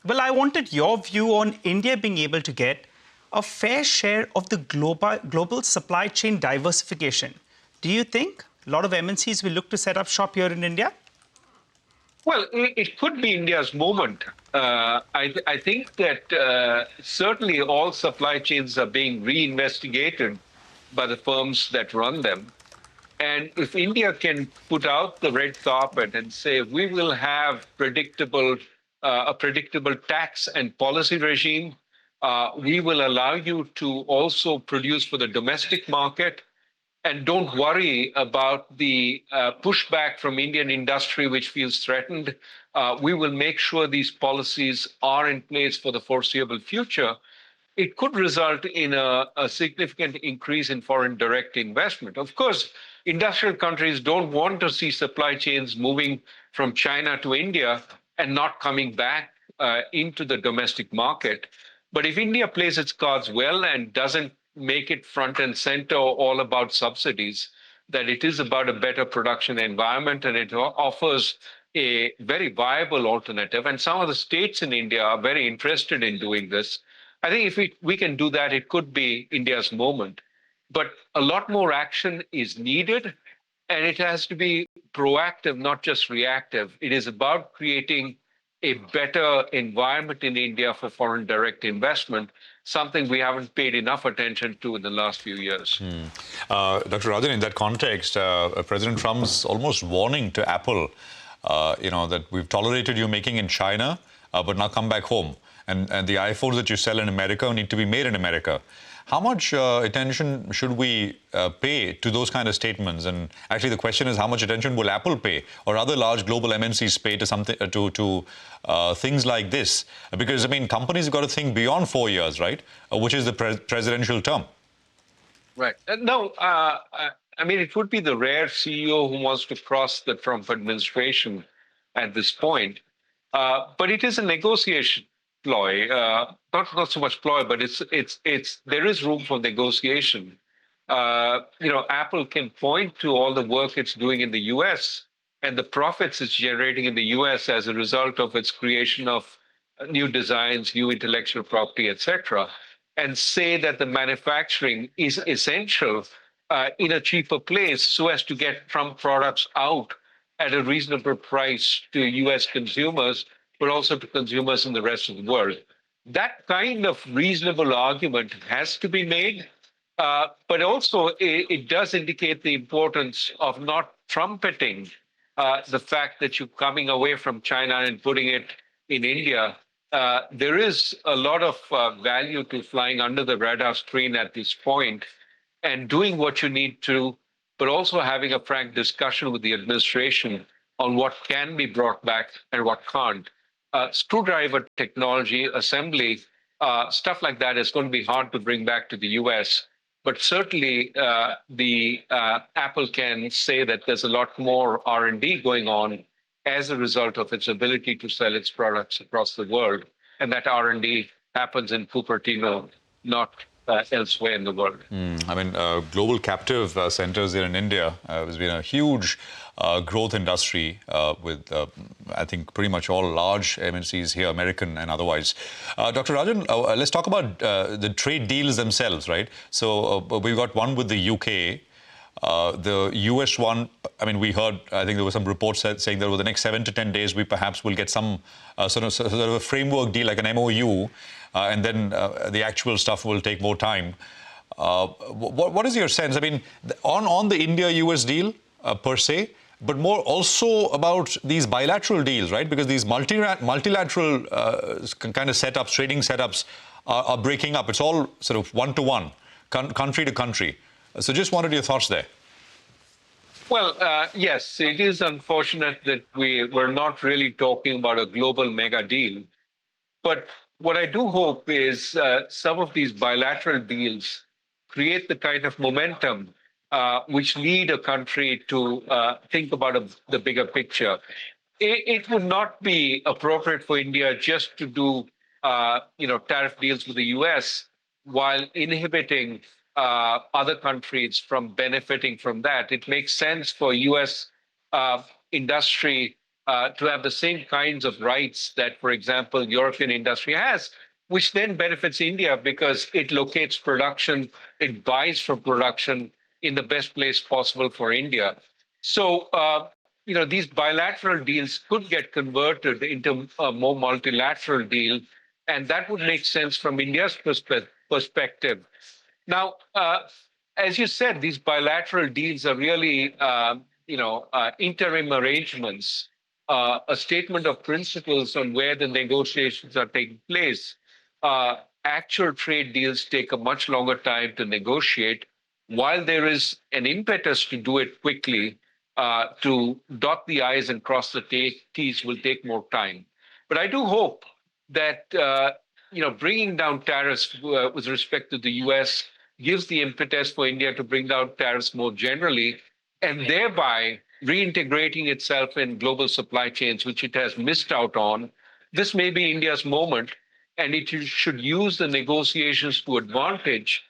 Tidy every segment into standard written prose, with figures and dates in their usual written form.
Well, I wanted your view on India being able to get a fair share of the global supply chain diversification. Do you think a lot of MNCs will look to set up shop here in India? Well, it could be India's moment. I think that certainly all supply chains are being reinvestigated by the firms that run them. And if India can put out the red carpet and say, we will have a predictable tax and policy regime, we will allow you to also produce for the domestic market, and don't worry about the pushback from Indian industry, which feels threatened. We will make sure these policies are in place for the foreseeable future. It could result in a significant increase in foreign direct investment. Of course, industrial countries don't want to see supply chains moving from China to India and not coming back into the domestic market. But if India plays its cards well and doesn't make it front and center all about subsidies, that it is about a better production environment and it offers a very viable alternative. And some of the states in India are very interested in doing this. I think if we can do that, it could be India's moment. But a lot more action is needed, and it has to be proactive, not just reactive. It is about creating a better environment in India for foreign direct investment, something we haven't paid enough attention to in the last few years. Dr. Rajan, in that context, President Trump's almost warning to Apple, that we've tolerated you making in China, but now come back home. And the iPhones that you sell in America need to be made in America. How much attention should we pay to those kind of statements? And actually, the question is, how much attention will Apple pay, or other large global MNCs pay to something to things like this? Because I mean, companies have got to think beyond 4 years, right? Which is the presidential term. Right. No, I mean, it would be the rare CEO who wants to cross the Trump administration at this point. But it is a negotiation ploy, not so much ploy, but there is room for negotiation. Apple can point to all the work it's doing in the U.S. and the profits it's generating in the U.S. as a result of its creation of new designs, new intellectual property, etc., and say that the manufacturing is essential in a cheaper place so as to get Trump products out at a reasonable price to U.S. consumers, but also to consumers in the rest of the world. That kind of reasonable argument has to be made, but also it does indicate the importance of not trumpeting the fact that you're coming away from China and putting it in India. There is a lot of value to flying under the radar screen at this point and doing what you need to, but also having a frank discussion with the administration on what can be brought back and what can't. Screwdriver technology, assembly, stuff like that is going to be hard to bring back to the US. But certainly, the Apple can say that there's a lot more R&D going on as a result of its ability to sell its products across the world, and that R&D happens in Cupertino, not elsewhere in the world. I mean, global captive centers here in India has been a huge growth industry with, I think, pretty much all large MNCs here, American and otherwise. Dr. Rajan, let's talk about the trade deals themselves, right? So we've got one with the UK. The US one, I mean, we heard, I think there were some reports saying that over the next 7 to 10 days, we perhaps will get some sort of a framework deal, like an MOU, and then the actual stuff will take more time. What is your sense? I mean, on the India-US deal per se, but more also about these bilateral deals, right? Because these multilateral kind of setups, trading setups are breaking up. It's all sort of one-to-one, country to country. So just wanted your thoughts there. Well, yes, it is unfortunate that we're not really talking about a global mega deal. But what I do hope is some of these bilateral deals create the kind of momentum which lead a country to think about the bigger picture. It would not be appropriate for India just to do, tariff deals with the U.S. while inhibiting other countries from benefiting from that. It makes sense for U.S. Industry to have the same kinds of rights that, for example, European industry has, which then benefits India because it locates production, it buys for production in the best place possible for India. So, these bilateral deals could get converted into a more multilateral deal, and that would make sense from India's perspective. Now, as you said, these bilateral deals are really, interim arrangements, a statement of principles on where the negotiations are taking place. Actual trade deals take a much longer time to negotiate, while there is an impetus to do it quickly. To dot the I's and cross the T's will take more time. But I do hope that bringing down tariffs with respect to the U.S. gives the impetus for India to bring down tariffs more generally, and thereby reintegrating itself in global supply chains, which it has missed out on. This may be India's moment, and it should use the negotiations to advantage,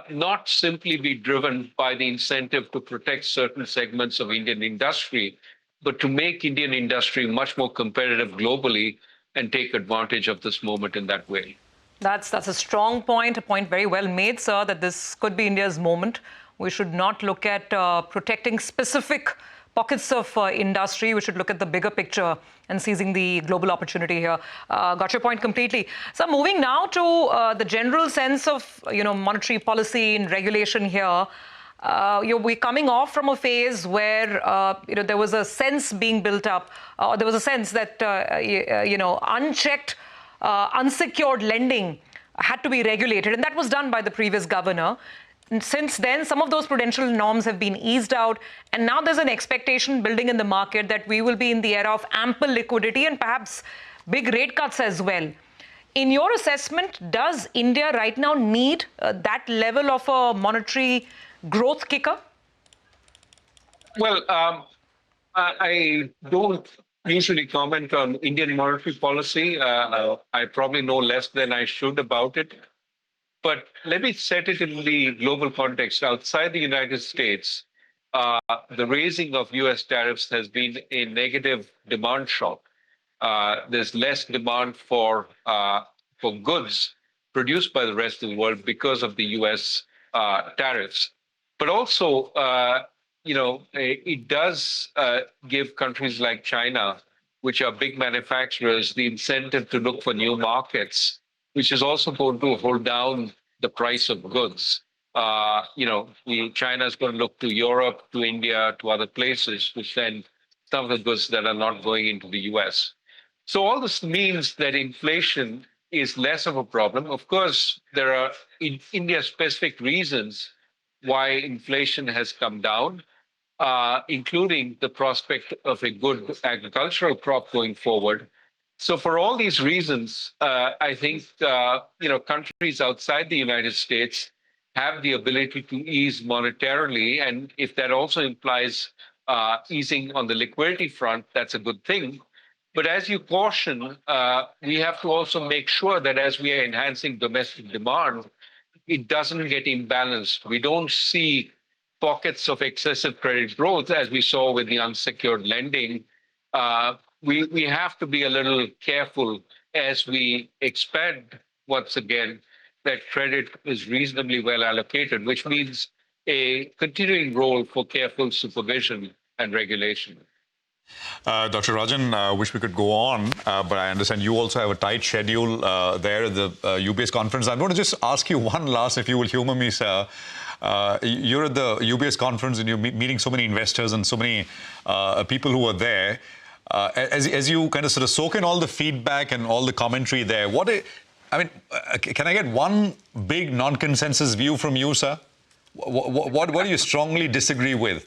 not simply be driven by the incentive to protect certain segments of Indian industry, but to make Indian industry much more competitive globally and take advantage of this moment in that way. That's a strong point, a point very well made, sir, that this could be India's moment. We should not look at protecting specific pockets of industry. We should look at the bigger picture and seizing the global opportunity here. Got your point completely. So moving now to the general sense of monetary policy and regulation here. We're coming off from a phase where there was a sense being built up, or there was a sense that unchecked, unsecured lending had to be regulated, and that was done by the previous governor. And since then, some of those prudential norms have been eased out, and now there's an expectation building in the market that we will be in the era of ample liquidity and perhaps big rate cuts as well. In your assessment, does India right now need that level of a monetary growth kicker? Well, I don't usually comment on Indian monetary policy. I probably know less than I should about it. But let me set it in the global context. Outside the United States, the raising of U.S. tariffs has been a negative demand shock. There's less demand for goods produced by the rest of the world because of the U.S. Tariffs. But also, it does give countries like China, which are big manufacturers, the incentive to look for new markets, which is also going to hold down the price of goods. China is going to look to Europe, to India, to other places to send some of the goods that are not going into the US. So all this means that inflation is less of a problem. Of course, there are India-specific reasons why inflation has come down, including the prospect of a good agricultural crop going forward. So for all these reasons, I think countries outside the United States have the ability to ease monetarily, and if that also implies easing on the liquidity front, that's a good thing. But as you caution, we have to also make sure that as we are enhancing domestic demand, it doesn't get imbalanced. We don't see pockets of excessive credit growth as we saw with the unsecured lending. We have to be a little careful as we expand, once again, that credit is reasonably well allocated, which means a continuing role for careful supervision and regulation. Dr. Rajan, wish we could go on, but I understand you also have a tight schedule there at the UBS conference. I'm going to just ask you one last, if you will humor me, sir. You're at the UBS conference and you're meeting so many investors and so many people who are there. As you kind of sort of soak in all the feedback and all the commentary there, can I get one big non-consensus view from you, sir? What do you strongly disagree with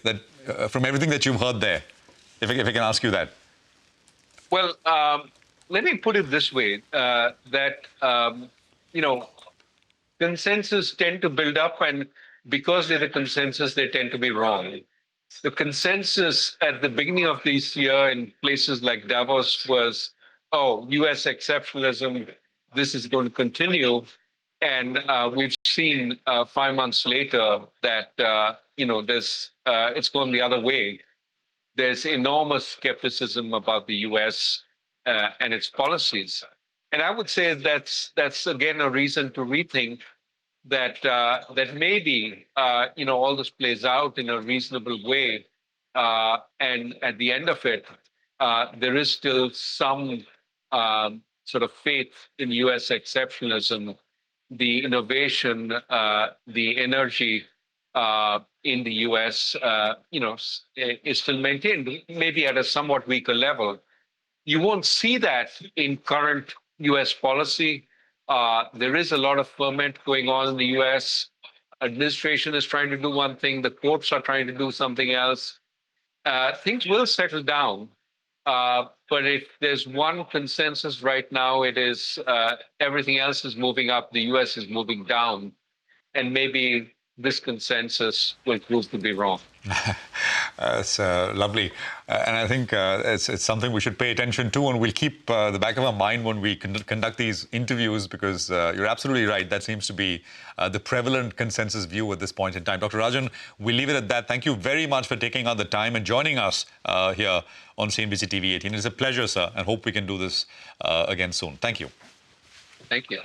from everything that you've heard there? If I can ask you that. Well, let me put it this way, consensus tend to build up, and because they're the consensus, they tend to be wrong. The consensus at the beginning of this year in places like Davos was, U.S. exceptionalism, this is going to continue. And we've seen 5 months later that, it's going the other way. there's enormous skepticism about the U.S. And its policies. And I would say that's again a reason to rethink that maybe all this plays out in a reasonable way, and at the end of it, there is still some sort of faith in U.S. exceptionalism, the innovation, the energy in the U.S. Is still maintained, maybe at a somewhat weaker level. You won't see that in current U.S. policy. There is a lot of ferment going on in the U.S. Administration is trying to do one thing. The courts are trying to do something else. Things will settle down. But if there's one consensus right now, it is everything else is moving up. The U.S. is moving down. And maybe this consensus will prove to be wrong. It's lovely. And I think it's something we should pay attention to, and we'll keep the back of our mind when we conduct these interviews, because you're absolutely right. That seems to be the prevalent consensus view at this point in time. Dr. Rajan, we'll leave it at that. Thank you very much for taking out the time and joining us here on CNBC TV 18. It's a pleasure, sir, and hope we can do this again soon. Thank you. Thank you.